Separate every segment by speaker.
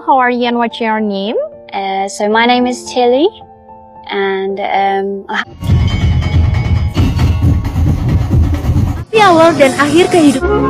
Speaker 1: how are you and what's your name?
Speaker 2: So my name is Tilly, and
Speaker 3: Di awal dan akhir kehidupan.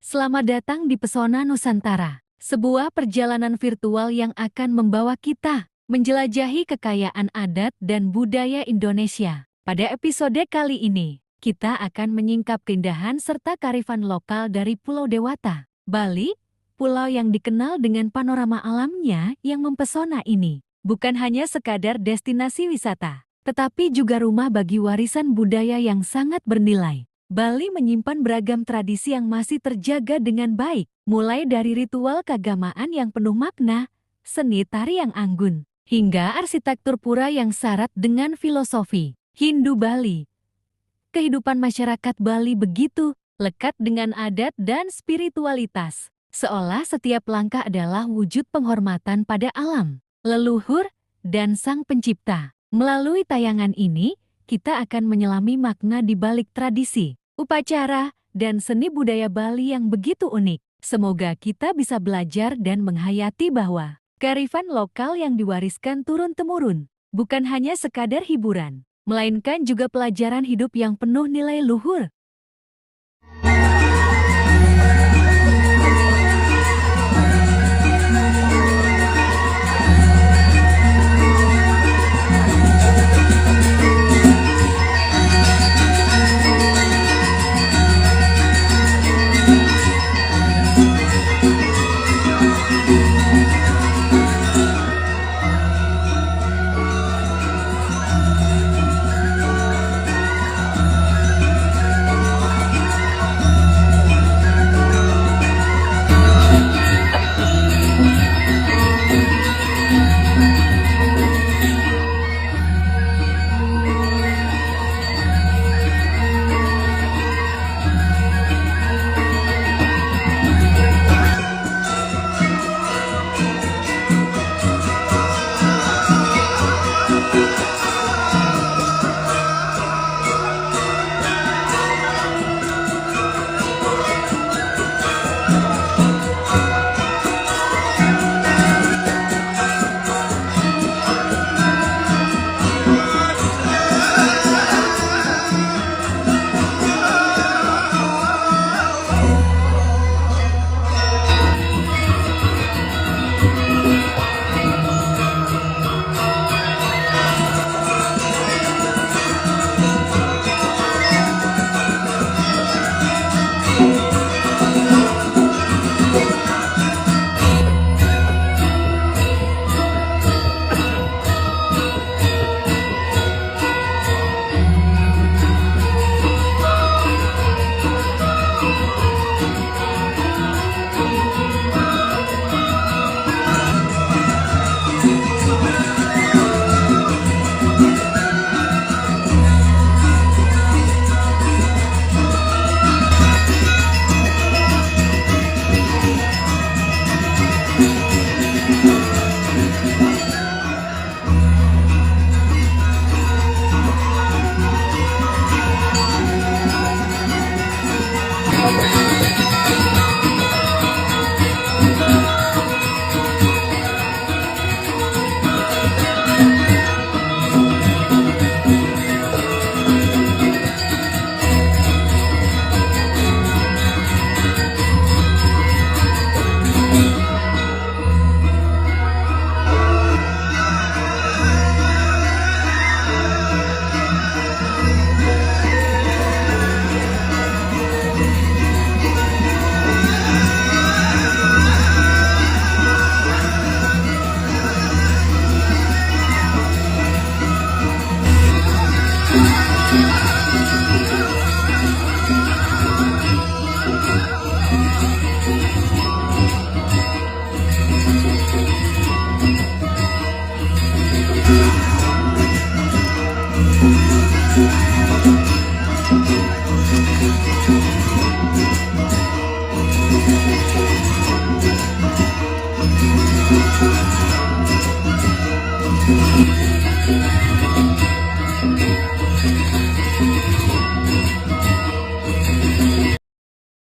Speaker 3: Selamat datang di Pesona Nusantara, sebuah perjalanan virtual yang akan membawa kita menjelajahi kekayaan adat dan budaya Indonesia. Pada episode kali ini, kita akan menyingkap keindahan serta kearifan lokal dari Pulau Dewata, Bali, pulau yang dikenal dengan panorama alamnya yang mempesona ini. Bukan hanya sekadar destinasi wisata, tetapi juga rumah bagi warisan budaya yang sangat bernilai. Bali menyimpan beragam tradisi yang masih terjaga dengan baik, mulai dari ritual keagamaan yang penuh makna, seni tari yang anggun, hingga arsitektur pura yang syarat dengan filosofi Hindu Bali. Kehidupan masyarakat Bali begitu lekat dengan adat dan spiritualitas, seolah setiap langkah adalah wujud penghormatan pada alam, leluhur, dan Sang Pencipta. Melalui tayangan ini, kita akan menyelami makna di balik tradisi, upacara, dan seni budaya Bali yang begitu unik. Semoga kita bisa belajar dan menghayati bahwa kearifan lokal yang diwariskan turun-temurun bukan hanya sekadar hiburan, melainkan juga pelajaran hidup yang penuh nilai luhur.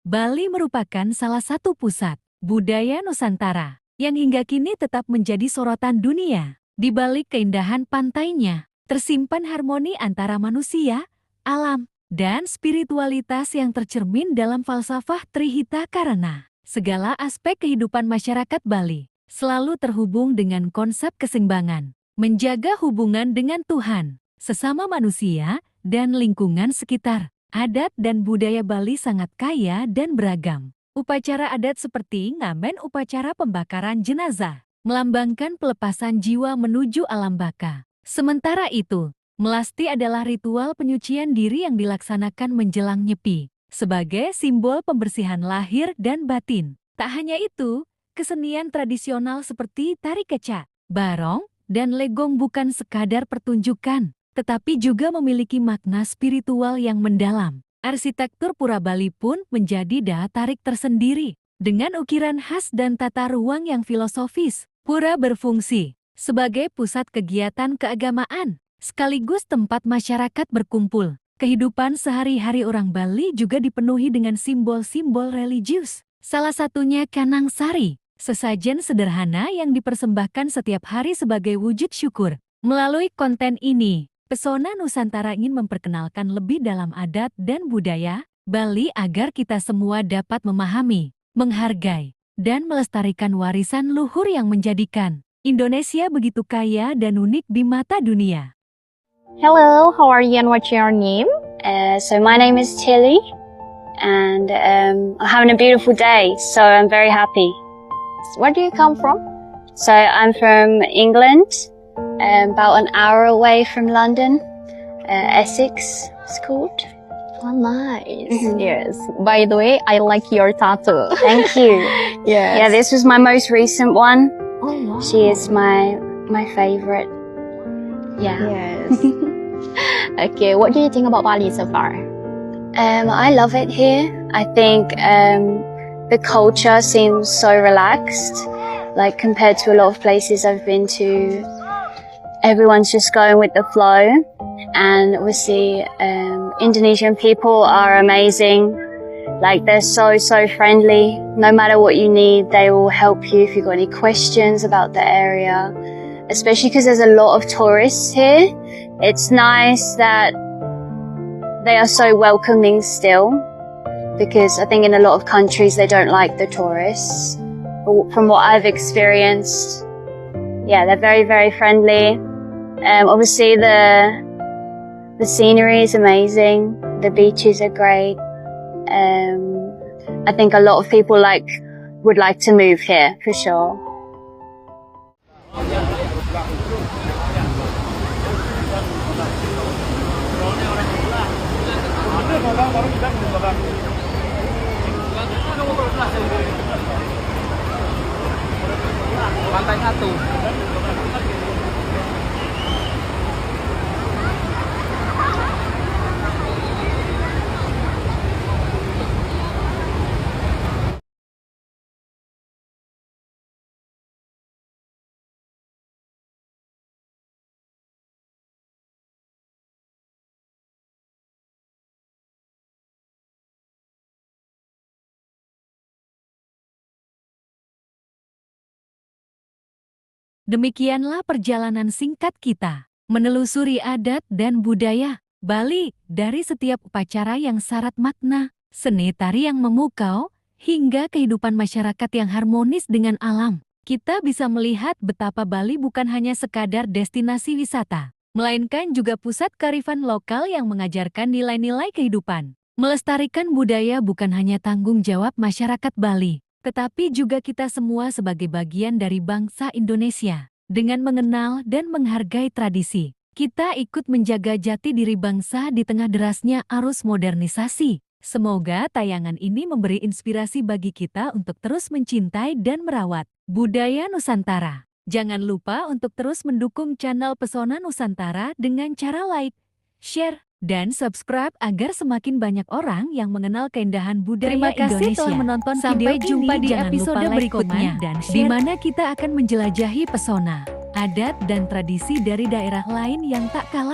Speaker 3: Bali merupakan salah satu pusat budaya Nusantara yang hingga kini tetap menjadi sorotan dunia. Di balik keindahan pantainya, tersimpan harmoni antara manusia, alam, dan spiritualitas yang tercermin dalam falsafah Trihita Karana. Segala aspek kehidupan masyarakat Bali selalu terhubung dengan konsep keseimbangan, menjaga hubungan dengan Tuhan, sesama manusia, dan lingkungan sekitar. Adat dan budaya Bali sangat kaya dan beragam. Upacara adat seperti ngamen upacara pembakaran jenazah, melambangkan pelepasan jiwa menuju alam baka. Sementara itu, melasti adalah ritual penyucian diri yang dilaksanakan menjelang nyepi, sebagai simbol pembersihan lahir dan batin. Tak hanya itu, kesenian tradisional seperti tari kecak, barong, dan legong bukan sekadar pertunjukan, tetapi juga memiliki makna spiritual yang mendalam. Arsitektur Pura Bali pun menjadi daya tarik tersendiri. Dengan ukiran khas dan tata ruang yang filosofis, pura berfungsi sebagai pusat kegiatan keagamaan, sekaligus tempat masyarakat berkumpul. Kehidupan sehari-hari orang Bali juga dipenuhi dengan simbol-simbol religius. Salah satunya Kanang Sari, sesajen sederhana yang dipersembahkan setiap hari sebagai wujud syukur. Melalui konten ini, Pesona Nusantara ingin memperkenalkan lebih dalam adat dan budaya Bali agar kita semua dapat memahami, menghargai, dan melestarikan warisan luhur yang menjadikan Indonesia begitu kaya dan unik di mata dunia.
Speaker 1: Hello, how are you and what's your name?
Speaker 2: So my name is Tilly, and I'm having a beautiful day, so I'm very happy.
Speaker 1: Where do you come from?
Speaker 2: So I'm from England, about an hour away from London, Essex it's called.
Speaker 1: Oh, nice. Yes. By the way, I like your tattoo.
Speaker 2: Thank you.
Speaker 1: Yes.
Speaker 2: Yeah, this was my most recent one.
Speaker 1: Oh, wow.
Speaker 2: She is my favorite. Yeah.
Speaker 1: Yes. Okay, what do you think about Bali so far?
Speaker 2: I love it here. I think the culture seems so relaxed, like compared to a lot of places I've been to. Everyone's just going with the flow, and obviously Indonesian people are amazing. Like they're so friendly. No matter what you need, they will help you if you've got any questions about the area. Especially because there's a lot of tourists here. It's nice that they are so welcoming still, because I think in a lot of countries they don't like the tourists. But from what I've experienced, yeah, they're very friendly. Obviously the scenery is amazing. The beaches are great. I think a lot of people would like to move here for sure.
Speaker 4: Lantai 1.
Speaker 3: Demikianlah perjalanan singkat kita menelusuri adat dan budaya Bali, dari setiap upacara yang syarat makna, seni tari yang memukau, hingga kehidupan masyarakat yang harmonis dengan alam. Kita bisa melihat betapa Bali bukan hanya sekadar destinasi wisata, melainkan juga pusat kearifan lokal yang mengajarkan nilai-nilai kehidupan. Melestarikan budaya bukan hanya tanggung jawab masyarakat Bali, tetapi juga kita semua sebagai bagian dari bangsa Indonesia. Dengan mengenal dan menghargai tradisi, kita ikut menjaga jati diri bangsa di tengah derasnya arus modernisasi. Semoga tayangan ini memberi inspirasi bagi kita untuk terus mencintai dan merawat budaya Nusantara. Jangan lupa untuk terus mendukung channel Pesona Nusantara dengan cara like, share, dan subscribe agar semakin banyak orang yang mengenal keindahan budaya Indonesia. Terima kasih telah menonton
Speaker 2: Sampai
Speaker 3: video
Speaker 2: jumpa
Speaker 3: ini.
Speaker 2: di
Speaker 3: Jangan
Speaker 2: episode
Speaker 3: lupa like,
Speaker 2: berikutnya,
Speaker 3: komen, dan di mana kita akan menjelajahi pesona, adat dan tradisi dari daerah lain yang tak kalah